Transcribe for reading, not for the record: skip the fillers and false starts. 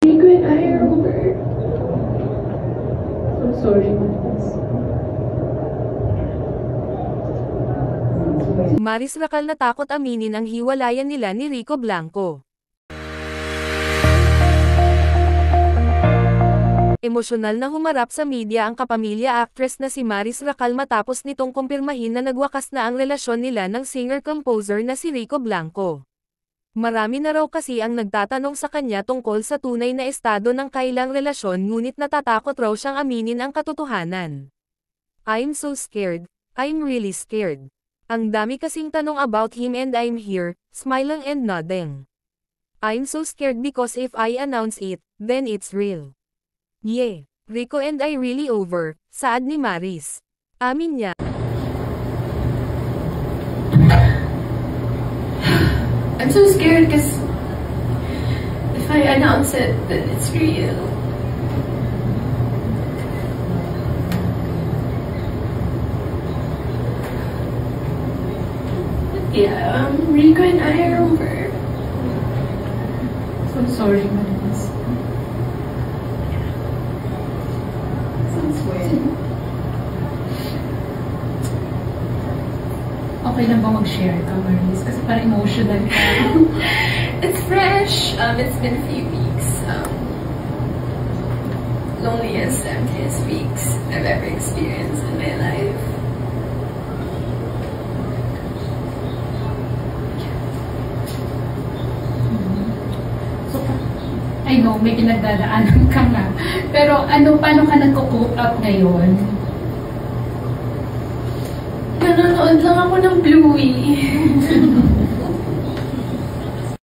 Rico and I are over. I'm sorry, Maris Racal natakot aminin ang hiwalayan nila ni Rico Blanco. Emosyonal na humarap sa media ang kapamilya actress na si Maris Racal matapos nitong kumpirmahin na nagwakas na ang relasyon nila ng singer-composer na si Rico Blanco. Marami na raw kasi ang nagtatanong sa kanya tungkol sa tunay na estado ng kailang relasyon ngunit natatakot raw siyang aminin ang katotohanan. I'm so scared, I'm really scared. Ang dami kasing tanong about him and I'm here, smiling and nodding. I'm so scared because if I announce it, then it's real. Yeah, Rico and I really over, saad ni Maris. Amin niya. I'm so scared because if I announce it, then it's real. Yeah, Rico and I are over. So sorry, Maris. Sounds weird. Okay lang ba mag-share ka, Maris? Kasi parang emotional ka. It's fresh. It's been a few weeks. Loneliest, emptiest weeks I've ever experienced in my life. So, I know, may pinagdadaanan ka nga. Pero paano ka nagko-cope up ngayon? Nanonood lang ako ng Bluey.